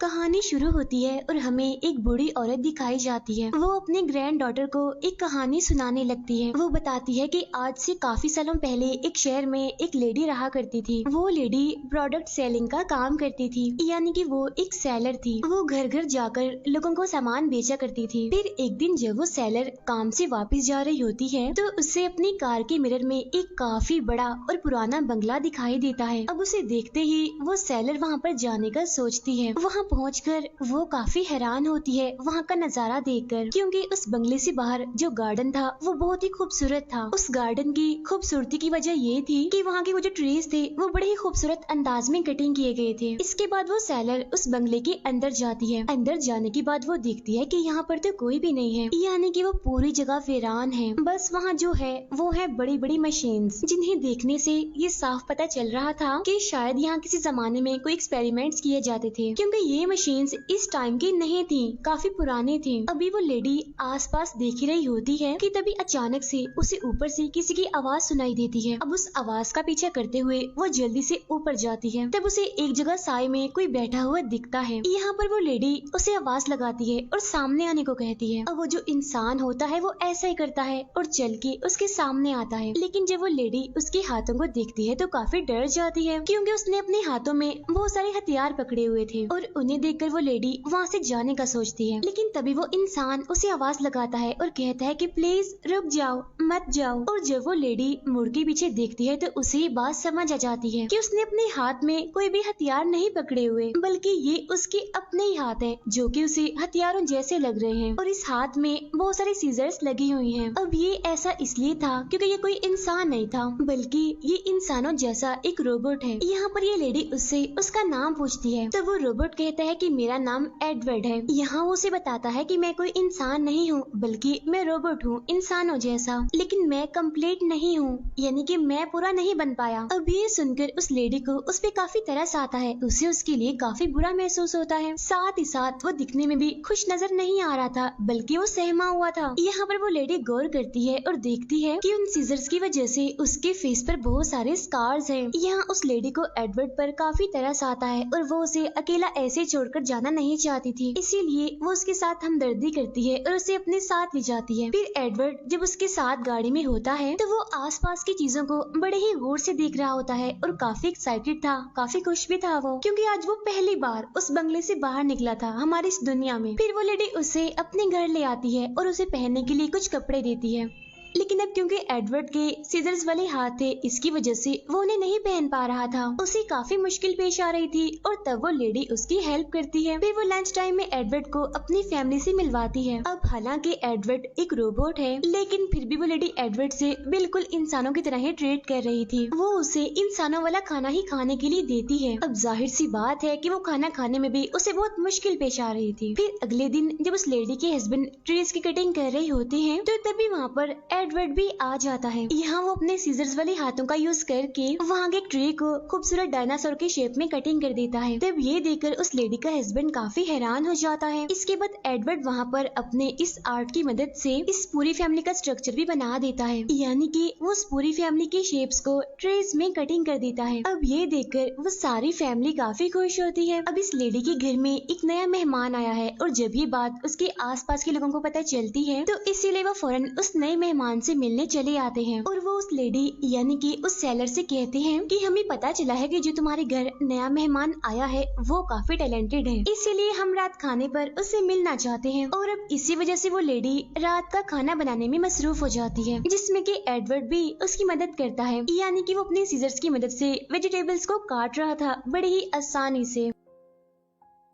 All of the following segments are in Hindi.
कहानी शुरू होती है और हमें एक बूढ़ी औरत दिखाई जाती है। वो अपने ग्रैंड डॉटर को एक कहानी सुनाने लगती है। वो बताती है कि आज से काफी सालों पहले एक शहर में एक लेडी रहा करती थी। वो लेडी प्रोडक्ट सेलिंग का काम करती थी, यानी कि वो एक सेलर थी। वो घर घर जाकर लोगों को सामान बेचा करती थी। फिर एक दिन जब वो सेलर काम से वापस जा रही होती है तो उसे अपनी कार के मिरर में एक काफी बड़ा और पुराना बंगला दिखाई देता है। अब उसे देखते ही वो सेलर वहाँ पर जाने का सोचती है। वहाँ पहुंचकर वो काफी हैरान होती है वहाँ का नजारा देखकर, क्योंकि उस बंगले से बाहर जो गार्डन था वो बहुत ही खूबसूरत था। उस गार्डन की खूबसूरती की वजह ये थी कि वहाँ के वो जो ट्रीज थे वो बड़े ही खूबसूरत अंदाज में कटिंग किए गए थे। इसके बाद वो सेलर उस बंगले के अंदर जाती है। अंदर जाने के बाद वो देखती है कि यहाँ पर तो कोई भी नहीं है, यानी कि वो पूरी जगह वीरान है। बस वहाँ जो है वो है बड़ी बड़ी मशीन्स, जिन्हें देखने से ये साफ पता चल रहा था कि शायद यहाँ किसी जमाने में कोई एक्सपेरिमेंट्स किए जाते थे, क्योंकि ये मशीन्स इस टाइम की नहीं थी, काफी पुरानी थी। अभी वो लेडी आसपास देख ही रही होती है कि तभी अचानक से उसे ऊपर से किसी की आवाज सुनाई देती है। अब उस आवाज का पीछा करते हुए वो जल्दी से ऊपर जाती है। तब उसे एक जगह साए में कोई बैठा हुआ दिखता है। यहाँ पर वो लेडी उसे आवाज लगाती है और सामने आने को कहती है। अब वो जो इंसान होता है वो ऐसा ही करता है और चल के उसके सामने आता है। लेकिन जब वो लेडी उसके हाथों को देखती है तो काफी डर जाती है, क्योंकि उसने अपने हाथों में बहुत सारे हथियार पकड़े हुए थे और उन्हें देखकर वो लेडी वहाँ से जाने का सोचती है। लेकिन तभी वो इंसान उसे आवाज लगाता है और कहता है कि प्लीज रुक जाओ, मत जाओ। और जब वो लेडी मुड़ के पीछे देखती है तो उसे ये बात समझ आ जाती है कि उसने अपने हाथ में कोई भी हथियार नहीं पकड़े हुए, बल्कि ये उसके अपने ही हाथ है जो कि उसे हथियारों जैसे लग रहे हैं। और इस हाथ में बहुत सारी सीजर्स लगी हुई हैं। अब ये ऐसा इसलिए था क्योंकि ये कोई इंसान नहीं था, बल्कि ये इंसानों जैसा एक रोबोट है। यहाँ पर ये लेडी उससे उसका नाम पूछती है तो वो रोबोट कहता है कि मेरा नाम एडवर्ड है। यहाँ वो उसे बताता है कि मैं कोई इंसान नहीं हूँ, बल्कि मैं रोबोट हूँ इंसानों जैसा, लेकिन मैं कंप्लीट नहीं हूँ, यानी कि मैं पूरा नहीं बन पाया। अब ये सुनकर उस लेडी को उस पे काफी तरस आता है। उसे उसके लिए काफी बुरा महसूस होता है। साथ ही साथ वो दिखने में भी खुश नजर नहीं आ रहा था, बल्कि वो सहमा हुआ था। यहाँ पर वो लेडी गौर करती है और देखती है कि उन सीजर्स की वजह से उसके फेस पर बहुत सारे स्कार्स हैं। यहाँ उस लेडी को एडवर्ड पर काफी तरस आता है और वो उसे अकेला ऐसे छोड़कर जाना नहीं चाहती थी, इसीलिए वो उसके साथ हमदर्दी करती है और उसे अपने साथ ले जाती है। फिर एडवर्ड जब उसके साथ गाड़ी में होता है तो वो आसपास की चीजों को बड़े ही गौर से देख रहा होता है और काफी एक्साइटेड था, काफी खुश भी था वो, क्योंकि आज वो पहली बार उस बंगले से बाहर निकला था हमारी इस दुनिया में। फिर वो लेडी उसे अपने घर ले आती है और उसे पहनने के लिए कुछ कपड़े देती है। लेकिन अब क्योंकि एडवर्ड के सीजर्स वाले हाथ थे, इसकी वजह से वो उन्हें नहीं पहन पा रहा था। उसे काफी मुश्किल पेश आ रही थी और तब वो लेडी उसकी हेल्प करती है। फिर वो लंच टाइम में एडवर्ड को अपनी फैमिली से मिलवाती है। अब हालांकि एडवर्ड एक रोबोट है, लेकिन फिर भी वो लेडी एडवर्ड से बिल्कुल इंसानों की तरह ही ट्रीट कर रही थी। वो उसे इंसानों वाला खाना ही खाने के लिए देती है। अब जाहिर सी बात है कि वो खाना खाने में भी उसे बहुत मुश्किल पेश आ रही थी। फिर अगले दिन जब उस लेडी के हस्बैंड ट्रीज की कटिंग कर रही होती है तो तभी वहाँ पर एडवर्ड भी आ जाता है। यहाँ वो अपने सीजर्स वाले हाथों का यूज करके वहाँ के ट्री को खूबसूरत डायनासोर के शेप में कटिंग कर देता है। तब ये देखकर उस लेडी का हस्बैंड काफी हैरान हो जाता है। इसके बाद एडवर्ड वहाँ पर अपने इस आर्ट की मदद से इस पूरी फैमिली का स्ट्रक्चर भी बना देता है, यानी कि वो उस पूरी फैमिली के शेप्स को ट्रीज में कटिंग कर देता है। अब ये देखकर वो सारी फैमिली काफी खुश होती है। अब इस लेडी के घर में एक नया मेहमान आया है और जब ये बात उसके आसपास के लोगों को पता चलती है तो इसीलिए वो फौरन उस नए मेहमान से मिलने चले आते हैं और वो उस लेडी यानी कि उस सेलर से कहते हैं कि हमें पता चला है कि जो तुम्हारे घर नया मेहमान आया है वो काफी टैलेंटेड है, इसीलिए हम रात खाने पर उससे मिलना चाहते हैं। और अब इसी वजह से वो लेडी रात का खाना बनाने में मसरूफ हो जाती है, जिसमें कि एडवर्ड भी उसकी मदद करता है, यानी कि वो अपने सीजर्स की मदद से वेजिटेबल्स को काट रहा था बड़ी ही आसानी से।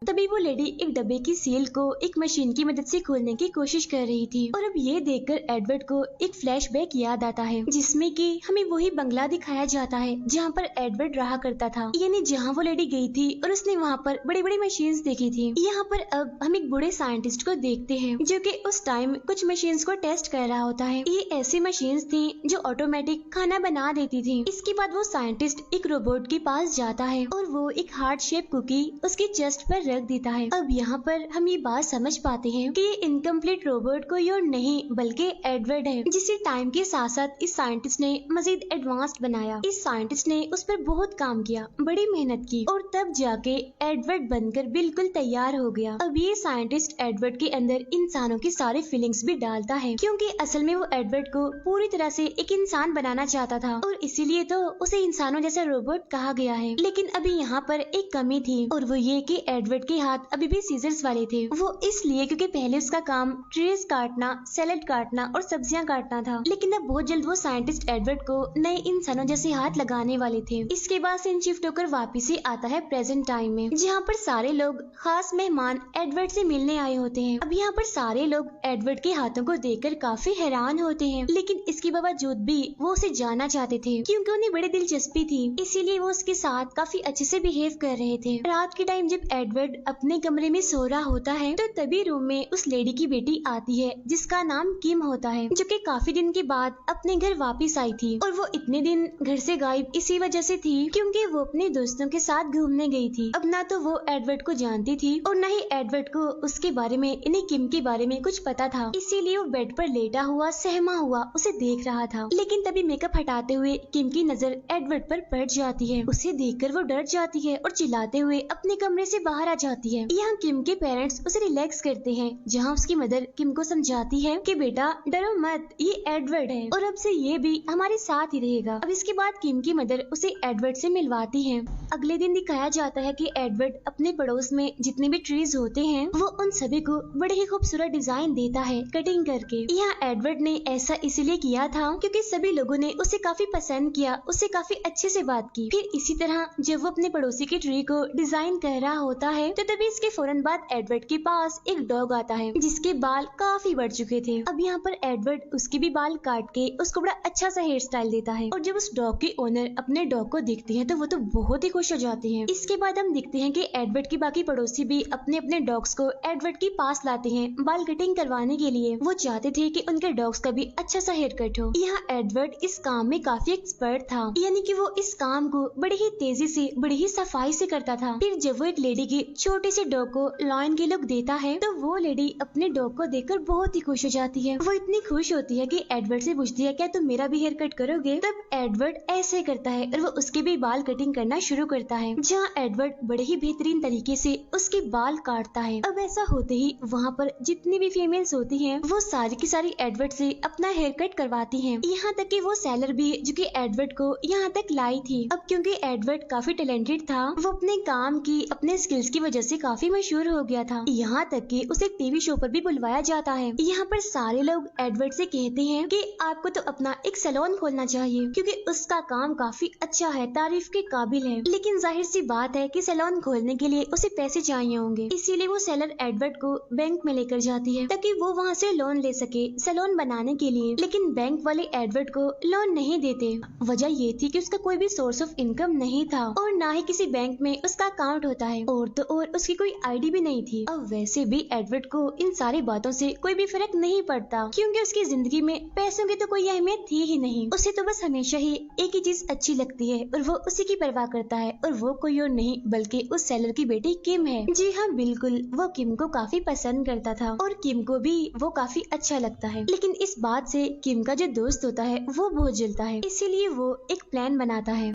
तभी वो लेडी एक डब्बे की सील को एक मशीन की मदद से खोलने की कोशिश कर रही थी और अब ये देखकर एडवर्ड को एक फ्लैशबैक याद आता है, जिसमें कि हमें वही बंगला दिखाया जाता है जहाँ पर एडवर्ड रहा करता था, यानी जहाँ वो लेडी गई थी और उसने वहाँ पर बड़ी बड़ी मशीन्स देखी थी। यहाँ पर अब हम एक बूढ़े साइंटिस्ट को देखते हैं जो कि उस टाइम कुछ मशीन्स को टेस्ट कर रहा होता है। ये ऐसी मशीन्स थी जो ऑटोमेटिक खाना बना देती थी। इसके बाद वो साइंटिस्ट एक रोबोट के पास जाता है और वो एक हार्ट शेप कुकी उसके चेस्ट पर रख देता है। अब यहाँ पर हम ये बात समझ पाते हैं कि ये इनकम्प्लीट रोबोट कोई और नहीं बल्कि एडवर्ड है, जिसे टाइम के साथ साथ इस साइंटिस्ट ने मजीद एडवांस्ड बनाया। इस साइंटिस्ट ने उस पर बहुत काम किया, बड़ी मेहनत की और तब जाके एडवर्ड बनकर बिल्कुल तैयार हो गया। अब ये साइंटिस्ट एडवर्ड के अंदर इंसानों की सारी फीलिंग्स भी डालता है, क्योंकि असल में वो एडवर्ड को पूरी तरह से एक इंसान बनाना चाहता था और इसीलिए तो उसे इंसानों जैसा रोबोट कहा गया है। लेकिन अभी यहाँ पर एक कमी थी और वो ये कि एडवर्ड के हाथ अभी भी सीजर्स वाले थे। वो इसलिए क्योंकि पहले उसका काम ट्रीज काटना, सैलेड काटना और सब्जियां काटना था, लेकिन अब बहुत जल्द वो साइंटिस्ट एडवर्ड को नए इंसानों जैसे हाथ लगाने वाले थे। इसके बाद सीन शिफ्ट होकर वापिस ही आता है प्रेजेंट टाइम में, जहाँ पर सारे लोग खास मेहमान एडवर्ड से मिलने आए होते हैं। अब यहाँ पर सारे लोग एडवर्ड के हाथों को देखकर काफी हैरान होते हैं, लेकिन इसके बावजूद भी वो उसे जाना चाहते थे क्योंकि उन्हें बड़ी दिलचस्पी थी, इसीलिए वो उसके साथ काफी अच्छे से बिहेव कर रहे थे। रात के टाइम जब एडवर्ड अपने कमरे में सो रहा होता है तो तभी रूम में उस लेडी की बेटी आती है जिसका नाम किम होता है, जो कि काफी दिन के बाद अपने घर वापस आई थी और वो इतने दिन घर से गायब इसी वजह से थी क्योंकि वो अपने दोस्तों के साथ घूमने गई थी। अब ना तो वो एडवर्ड को जानती थी और न ही एडवर्ड को उसके बारे में यानी किम के बारे में कुछ पता था, इसीलिए वो बेड पर लेटा हुआ सहमा हुआ उसे देख रहा था। लेकिन तभी मेकअप हटाते हुए किम की नजर एडवर्ड पर पड़ जाती है। उसे देखकर वो डर जाती है और चिल्लाते हुए अपने कमरे से बाहर आ जाती है। यहाँ किम के पेरेंट्स उसे रिलैक्स करते हैं, जहाँ उसकी मदर किम को समझाती है कि बेटा डरो मत, ये एडवर्ड है और अब से ये भी हमारे साथ ही रहेगा। अब इसके बाद किम की मदर उसे एडवर्ड से मिलवाती है। अगले दिन दिखाया जाता है कि एडवर्ड अपने पड़ोस में जितने भी ट्रीज होते हैं वो उन सभी को बड़े ही खूबसूरत डिजाइन देता है कटिंग करके। यहाँ एडवर्ड ने ऐसा इसलिए किया था क्योंकि सभी लोगों ने उसे काफी पसंद किया, उससे काफी अच्छे से बात की। फिर इसी तरह जब वो अपने पड़ोसी के ट्री को डिजाइन कर रहा होता है तो तभी इसके फौरन बाद एडवर्ड के पास एक डॉग आता है जिसके बाल काफी बढ़ चुके थे। अब यहाँ पर एडवर्ड उसके भी बाल काट के उसको बड़ा अच्छा सा हेयर स्टाइल देता है और जब उस डॉग के ओनर अपने डॉग को देखते हैं तो वो तो बहुत ही खुश हो जाते हैं। इसके बाद हम देखते हैं कि एडवर्ड के बाकी पड़ोसी भी अपने अपने डॉग्स को एडवर्ड के पास लाते हैं बाल कटिंग करवाने के लिए। वो चाहते थे कि उनके डॉग्स का भी अच्छा सा हेयर कट हो। यहाँ एडवर्ड इस काम में काफी एक्सपर्ट था, यानी कि वो इस काम को बड़ी ही तेजी से, बड़ी ही सफाई से करता था। फिर जब वो एक लेडी के छोटे से डॉग को लॉयन के लुक देता है तो वो लेडी अपने डॉग को देखकर बहुत ही खुश हो जाती है। वो इतनी खुश होती है कि एडवर्ड से पूछती है क्या तुम मेरा भी हेयर कट करोगे। तब एडवर्ड ऐसे करता है और वो उसके भी बाल कटिंग करना शुरू करता है, जहाँ एडवर्ड बड़े ही बेहतरीन तरीके से उसके बाल काटता है। अब ऐसा होते ही वहाँ पर जितनी भी फीमेल्स होती हैं वो सारी की सारी एडवर्ड से अपना हेयर कट करवाती हैं। यहाँ तक कि वो सेलर भी जो कि एडवर्ड को यहाँ तक लाई थी। अब क्योंकि एडवर्ड काफी टैलेंटेड था, वो अपने काम की, अपने स्किल्स की वजह से काफी मशहूर हो गया था। यहाँ तक कि उसे टीवी शो पर भी बुलवाया जाता है। यहाँ पर सारे लोग एडवर्ड से कहते हैं कि आपको तो अपना एक सैलून खोलना चाहिए क्योंकि उसका काम काफी अच्छा है, तारीफ के काबिल है। लेकिन जाहिर सी बात है कि सैलून खोलने के लिए उसे पैसे चाहिए होंगे, इसीलिए वो सेलर एडवर्ड को बैंक में लेकर जाती है ताकि वो वहाँ से लोन ले सके सैलून बनाने के लिए। लेकिन बैंक वाले एडवर्ड को लोन नहीं देते। वजह ये थी कि उसका कोई भी सोर्स ऑफ इनकम नहीं था और ना ही किसी बैंक में उसका अकाउंट होता है और तो और उसकी कोई आईडी भी नहीं थी। अब वैसे भी एडवर्ड को इन सारी बातों से कोई भी फर्क नहीं पड़ता क्योंकि उसकी जिंदगी में पैसों की तो कोई अहमियत थी ही नहीं। उसे तो बस हमेशा ही एक ही चीज अच्छी लगती है और वो उसी की परवाह करता है और वो कोई और नहीं बल्कि उस सेलर की बेटी किम है। जी हाँ बिल्कुल, वो किम को काफी पसंद करता था और किम को भी वो काफी अच्छा लगता है। लेकिन इस बात से किम का जो दोस्त होता है वो बहुत जलता है, इसीलिए वो एक प्लान बनाता है।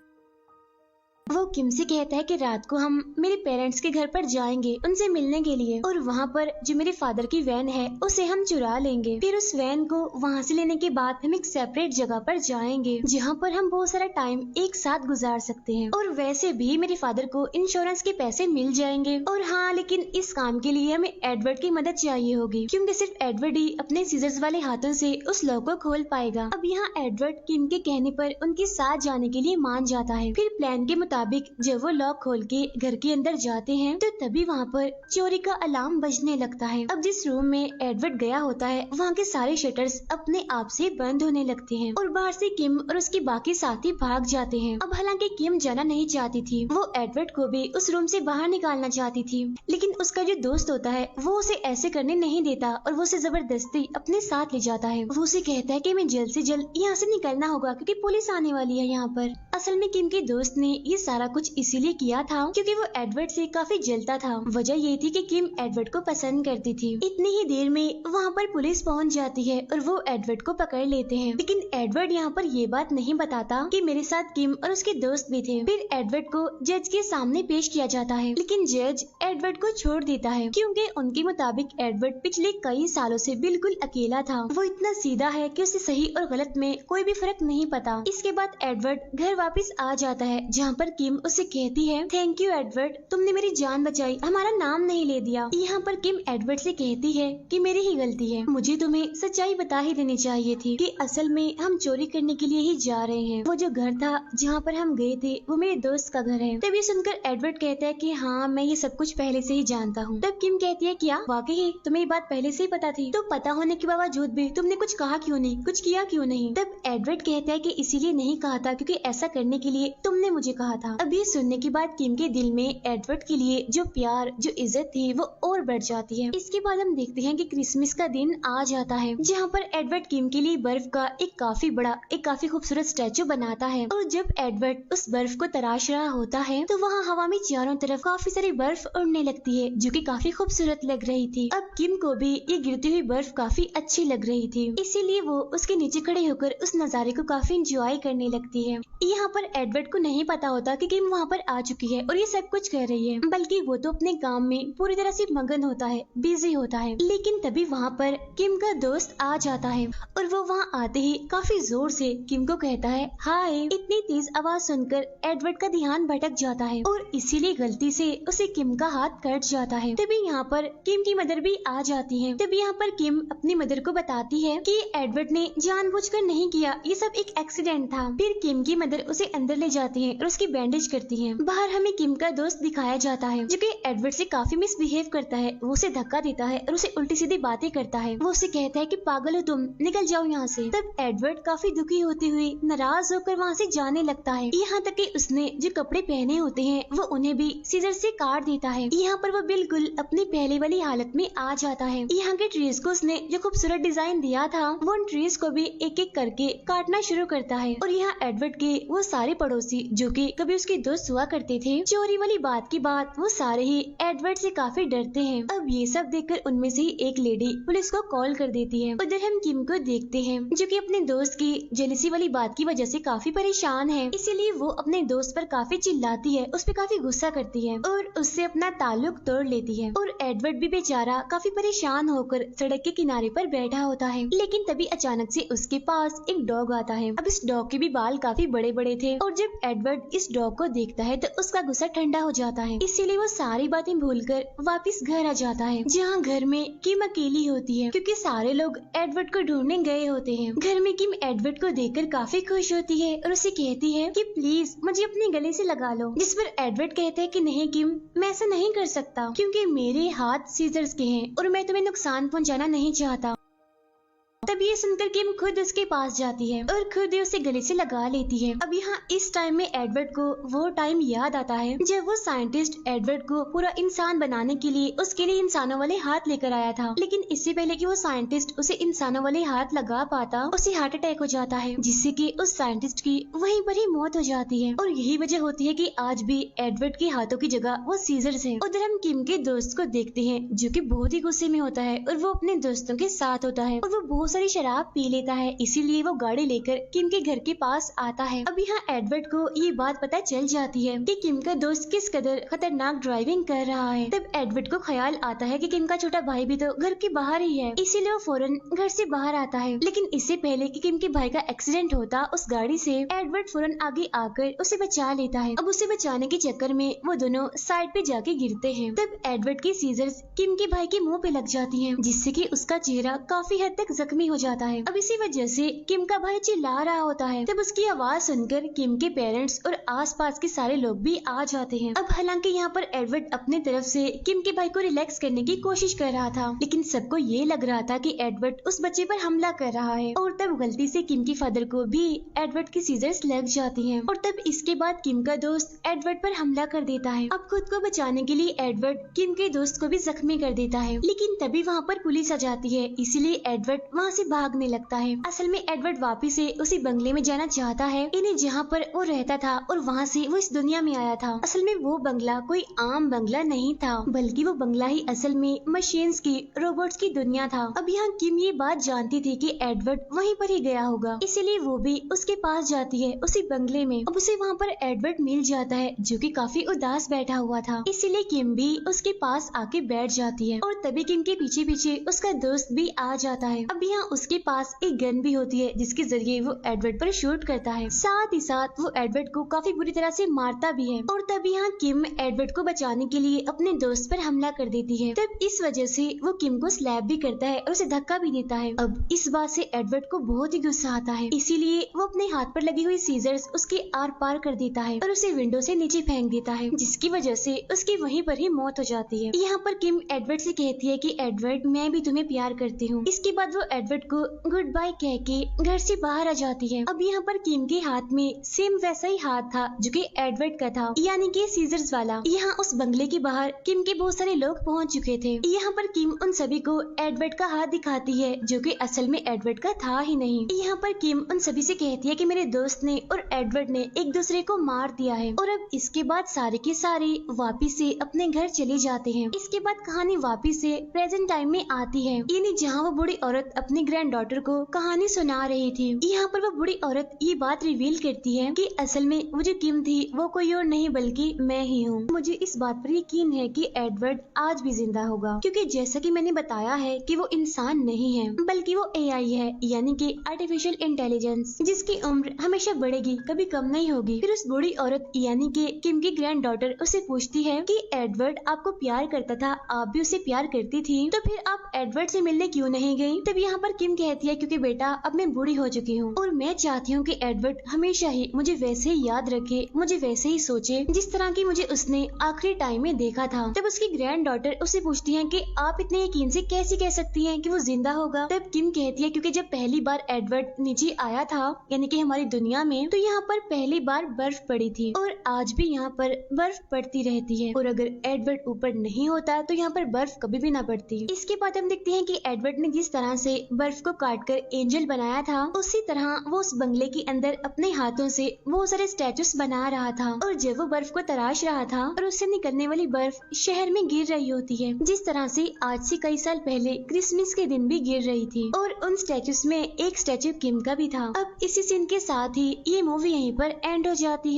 वो किम से कहता है कि रात को हम मेरे पेरेंट्स के घर पर जाएंगे उनसे मिलने के लिए और वहाँ पर जो मेरे फादर की वैन है उसे हम चुरा लेंगे। फिर उस वैन को वहाँ से लेने के बाद हम एक सेपरेट जगह पर जाएंगे जहाँ पर हम बहुत सारा टाइम एक साथ गुजार सकते हैं और वैसे भी मेरे फादर को इंश्योरेंस के पैसे मिल जाएंगे। और हाँ, लेकिन इस काम के लिए हमें एडवर्ड की मदद चाहिए होगी क्योंकि सिर्फ एडवर्ड ही अपने सीजर्स वाले हाथों से उस लॉक को खोल पाएगा। अब यहाँ एडवर्ड किम के कहने पर उनके साथ जाने के लिए मान जाता है। फिर प्लान के मुताबिक जब वो लॉक खोल के घर के अंदर जाते हैं तो तभी वहाँ पर चोरी का अलार्म बजने लगता है। अब जिस रूम में एडवर्ड गया होता है वहाँ के सारे शटर्स अपने आप से बंद होने लगते हैं और बाहर से किम और उसके बाकी साथी भाग जाते हैं। अब हालांकि किम जाना नहीं चाहती थी, वो एडवर्ड को भी उस रूम से बाहर निकालना चाहती थी, लेकिन उसका जो दोस्त होता है वो उसे ऐसे करने नहीं देता और वो उसे जबरदस्ती अपने साथ ले जाता है। वो उसे कहता है कि हमें जल्द से जल्द यहाँ से निकलना होगा क्योंकि पुलिस आने वाली है यहाँ पर। असल में किम के दोस्त ने ये सारा कुछ इसीलिए किया था क्योंकि वो एडवर्ड से काफी जलता था। वजह ये थी कि किम एडवर्ड को पसंद करती थी। इतनी ही देर में वहाँ पर पुलिस पहुँच जाती है और वो एडवर्ड को पकड़ लेते हैं। लेकिन एडवर्ड यहाँ पर ये बात नहीं बताता कि मेरे साथ किम और उसके दोस्त भी थे। फिर एडवर्ड को जज के सामने पेश किया जाता है, लेकिन जज एडवर्ड को छोड़ देता है क्योंकि उनके मुताबिक एडवर्ड पिछले कई सालों से बिल्कुल अकेला था। वो इतना सीधा है कि उसे सही और गलत में कोई भी फर्क नहीं पता। इसके बाद एडवर्ड घर वापस आ जाता है जहाँ पर किम उसे कहती है, थैंक यू एडवर्ड, तुमने मेरी जान बचाई, हमारा नाम नहीं ले दिया। यहाँ पर किम एडवर्ड से कहती है कि मेरी ही गलती है, मुझे तुम्हें सच्चाई बता ही देनी चाहिए थी कि असल में हम चोरी करने के लिए ही जा रहे हैं। वो जो घर था जहाँ पर हम गए थे वो मेरे दोस्त का घर है। तब ये सुनकर एडवर्ड कहता है कि हाँ, मैं ये सब कुछ पहले से ही जानता हूँ। तब किम कहती है, क्या वाकई तुम्हें ये बात पहले से ही पता थी? तो पता होने के बावजूद भी तुमने कुछ कहा क्यों नहीं, कुछ किया क्यों नहीं? तब एडवर्ड कहता है कि इसीलिए नहीं कहा था क्योंकि ऐसा करने के लिए तुमने मुझे कहा था। अब ये सुनने के बाद किम के दिल में एडवर्ड के लिए जो प्यार, जो इज्जत थी वो और बढ़ जाती है। इसके बाद हम देखते हैं कि क्रिसमस का दिन आ जाता है जहाँ पर एडवर्ड किम के लिए बर्फ का एक काफी बड़ा, एक काफी खूबसूरत स्टैचू बनाता है। और जब एडवर्ड उस बर्फ को तराश रहा होता है तो वहाँ हवा में चारों तरफ काफी सारी बर्फ उड़ने लगती है जो कि काफी खूबसूरत लग रही थी। अब किम को भी ये गिरती हुई बर्फ काफी अच्छी लग रही थी, इसीलिए वो उसके नीचे खड़े होकर उस नजारे को काफी एंजॉय करने लगती है। यहाँ पर एडवर्ड को नहीं पता होता कि किम वहाँ पर आ चुकी है और ये सब कुछ कर रही है, बल्कि वो तो अपने काम में पूरी तरह से मगन होता है, बिजी होता है। लेकिन तभी वहाँ पर किम का दोस्त आ जाता है और वो वहाँ आते ही काफी जोर से किम को कहता है, हाय। इतनी तेज आवाज सुनकर एडवर्ड का ध्यान भटक जाता है और इसीलिए गलती से उसे किम का हाथ कट जाता है। तभी यहाँ पर किम की मदर भी आ जाती है। तभी यहाँ पर किम अपनी मदर को बताती है कि एडवर्ड ने जानबूझकर नहीं किया, ये सब एक एक्सीडेंट था। फिर किम की मदर उसे अंदर ले जाती है और उसकी बैंडेज करती है। बाहर हमें किम का दोस्त दिखाया जाता है जो कि एडवर्ड से काफी मिसबिहेव करता है। वो उसे धक्का देता है और उसे उल्टी सीधी बातें करता है। वो उसे कहता है कि पागल हो तुम, निकल जाओ यहाँ से। तब एडवर्ड काफी दुखी होते हुए नाराज होकर वहाँ से जाने लगता है। यहाँ तक कि उसने जो कपड़े पहने होते हैं वो उन्हें भी सीजर से काट देता है। यहाँ पर वो बिल्कुल अपनी पहले वाली हालत में आ जाता है। यहाँ के ट्रीज को उसने जो खूबसूरत डिजाइन दिया था वो उन ट्रीज को भी एक एक करके काटना शुरू करता है। और यहाँ एडवर्ड के वो सारे पड़ोसी जो कि कभी उसके दोस्त हुआ करते थे, चोरी वाली बात की बात वो सारे ही एडवर्ड से काफी डरते हैं। अब ये सब देखकर उनमें से ही एक लेडी पुलिस को कॉल कर देती है। उधर हम किम को देखते हैं जो कि अपने दोस्त की जेलसी वाली बात की वजह से काफी परेशान है, इसीलिए वो अपने दोस्त पर काफी चिल्लाती है, उस पर काफी गुस्सा करती है और उससे अपना ताल्लुक तोड़ लेती है। और एडवर्ड भी बेचारा काफी परेशान होकर सड़क के किनारे पर बैठा होता है। लेकिन तभी अचानक से उसके पास एक डॉग आता है। अब इस डॉग के भी बाल काफी बड़े बड़े थे और जब एडवर्ड इस डॉग को देखता है तो उसका गुस्सा ठंडा हो जाता है, इसीलिए वो सारी बातें भूलकर वापस घर आ जाता है। जहाँ घर में किम अकेली होती है क्योंकि सारे लोग एडवर्ड को ढूंढने गए होते हैं। घर में किम एडवर्ड को देखकर काफी खुश होती है और उसे कहती है कि प्लीज मुझे अपने गले से लगा लो, जिस पर एडवर्ड कहते हैं कि नहीं किम, मैं ऐसा नहीं कर सकता क्योंकि मेरे हाथ सीजर्स के हैं और मैं तुम्हें नुकसान पहुंचाना नहीं चाहता। तब ये सुनकर किम खुद उसके पास जाती है और खुद ही उसे गले से लगा लेती है। अब यहाँ इस टाइम में एडवर्ड को वो टाइम याद आता है जब वो साइंटिस्ट एडवर्ड को पूरा इंसान बनाने के लिए उसके लिए इंसानों वाले हाथ लेकर आया था। लेकिन इससे पहले कि वो साइंटिस्ट उसे इंसानों वाले हाथ लगा पाता, उसे हार्ट अटैक हो जाता है जिससे कि उस साइंटिस्ट की वहीं पर ही मौत हो जाती है। और यही वजह होती है कि आज भी एडवर्ड के हाथों की जगह वो सीजर्स है। उधर हम किम के दोस्त को देखते हैं जो कि बहुत ही गुस्से में होता है और वो अपने दोस्तों के साथ होता है और वो बहुत सारी शराब पी लेता है, इसीलिए वो गाड़ी लेकर किम के घर के पास आता है। अब यहाँ एडवर्ड को ये बात पता चल जाती है कि किम का दोस्त किस कदर खतरनाक ड्राइविंग कर रहा है। तब एडवर्ड को ख्याल आता है कि किम का छोटा भाई भी तो घर के बाहर ही है, इसीलिए वो फौरन घर से बाहर आता है। लेकिन इससे पहले कि किम के भाई का एक्सीडेंट होता उस गाड़ी से, एडवर्ड फौरन आगे आकर उसे बचा लेता है। अब उसे बचाने के चक्कर में वो दोनों साइड पे जाके गिरते हैं। तब एडवर्ड की सीजर्स किम के भाई के मुंह पे लग जाती हैं, जिससे कि उसका चेहरा काफी हद तक जख्मी हो जाता है। अब इसी वजह से किम का भाई चिल्ला रहा होता है। तब उसकी आवाज सुनकर किम के पेरेंट्स और आसपास के सारे लोग भी आ जाते हैं। अब हालांकि यहाँ पर एडवर्ड अपने तरफ से किम के भाई को रिलैक्स करने की कोशिश कर रहा था, लेकिन सबको ये लग रहा था कि एडवर्ड उस बच्चे पर हमला कर रहा है। और तब गलती से किम के फादर को भी एडवर्ड की सीजर्स लग जाती हैं। और तब इसके बाद किम का दोस्त एडवर्ड पर हमला कर देता है। अब खुद को बचाने के लिए एडवर्ड किम के दोस्त को भी जख्मी कर देता है, लेकिन तभी वहाँ पर पुलिस आ जाती है, इसीलिए एडवर्ड वहाँ से भागने लगता है। असल में एडवर्ड वापिस से उसी बंगले में जाना चाहता है, इन्हें जहाँ पर वो रहता था, और वहाँ से वो इस दुनिया में आया था। असल में वो बंगला कोई आम बंगला नहीं था, बल्कि वो बंगला ही असल में मशीन्स की, रोबोट्स की दुनिया था। अब यहाँ किम ये बात जानती थी कि एडवर्ड वहीं पर ही गया होगा, इसीलिए वो भी उसके पास जाती है उसी बंगले में। अब उसे वहाँ पर एडवर्ड मिल जाता है, जो कि काफी उदास बैठा हुआ था, इसीलिए किम भी उसके पास आके बैठ जाती है। और तभी किम के पीछे पीछे उसका दोस्त भी आ जाता है। अब यहाँ उसके पास एक गन भी होती है, जिसके जरिए वो एडवर्ड पर शूट करता है। साथ ही साथ वो एडवर्ड को काफी बुरी तरह से मारता भी है। और तभी यहाँ किम एडवर्ड को बचाने के लिए अपने दोस्त पर हमला कर देती है। तब इस वजह से वो किम को स्लैप भी करता है और उसे धक्का भी देता है। अब इस बात से एडवर्ड को बहुत ही गुस्सा आता है, इसीलिए वो अपने हाथ पर लगी हुई सीजर्स उसके आर पार कर देता है और उसे विंडो से नीचे फेंक देता है, जिसकी वजह से उसकी वहीं पर ही मौत हो जाती है। यहाँ पर किम एडवर्ड से कहती है कि एडवर्ड, मैं भी तुम्हें प्यार करती हूँ। इसके बाद वो एडवर्ड को गुड बाय कह के घर से बाहर आ जाती है। अब यहाँ पर किम के हाथ में सेम वैसा ही हाथ था जो कि एडवर्ड का था, यानी कि सीजर्स वाला। यहाँ उस बंगले के बाहर किम के बहुत सारे लोग पहुँच चुके थे। यहाँ पर किम उन सभी को एडवर्ड का हाथ दिखाती है, जो कि असल में एडवर्ड का था ही नहीं। यहाँ पर किम उन सभी से कहती है कि मेरे दोस्त ने और एडवर्ड ने एक दूसरे को मार दिया है। और अब इसके बाद सारे के सारे वापिस से अपने घर चले जाते हैं। इसके बाद कहानी वापिस से प्रेजेंट टाइम में आती है, यानी जहाँ वो बूढ़ी औरत अपनी ग्रैंड डॉटर को कहानी सुना रही थी। यहाँ पर वो बूढ़ी औरत ये बात रिवील करती है कि असल में वो जो किम थी वो कोई और नहीं बल्कि मैं ही हूँ। मुझे इस बात पर यकीन है कि एडवर्ड आज भी जिंदा होगा, क्योंकि जैसा कि मैंने बताया है कि वो इंसान नहीं है बल्कि वो एआई है, यानी कि आर्टिफिशियल इंटेलिजेंस, जिसकी उम्र हमेशा बढ़ेगी, कभी कम नहीं होगी। फिर उस बूढ़ी औरत यानी कि किम की ग्रैंड डॉटर उसे पूछती है कि एडवर्ड आपको प्यार करता था, आप भी उसे प्यार करती थी, तो फिर आप एडवर्ड से मिलने क्यों नहीं गई? तब यहाँ पर किम कहती है क्योंकि बेटा अब मैं बूढ़ी हो चुकी हूँ और मैं चाहती हूँ कि एडवर्ड हमेशा ही मुझे वैसे ही याद रखे, मुझे वैसे ही सोचे जिस तरह की मुझे उसने आखिरी टाइम में देखा था। तब उसकी ग्रैंड डॉटर उससे पूछती है कि आप इतने यकीन से कैसे कह सकती हैं कि वो जिंदा होगा? तब किम कहती है क्योंकि जब पहली बार एडवर्ड नीचे आया था, यानी कि हमारी दुनिया में, तो यहाँ पर पहली बार बर्फ पड़ी थी और आज भी यहाँ पर बर्फ पड़ती रहती है। और अगर एडवर्ड ऊपर नहीं होता तो यहाँ पर बर्फ कभी भी ना पड़ती। इसके बाद हम देखते हैं कि एडवर्ड ने जिस तरह से बर्फ को काटकर एंजल बनाया था, उसी तरह वो उस बंगले के अंदर अपने हाथों से बहुत सारे स्टैचूज बना रहा था। और जब वो बर्फ को तराश रहा था और उससे निकलने वाली बर्फ शहर में गिर रही होती है, जिस तरह से आज से कई साल पहले क्रिसमस के दिन भी गिर रही थी। और उन स्टैचूज में एक स्टैचू किम का भी था। अब इसी सीन के साथ ही ये मूवी यहीं पर एंड हो जाती है।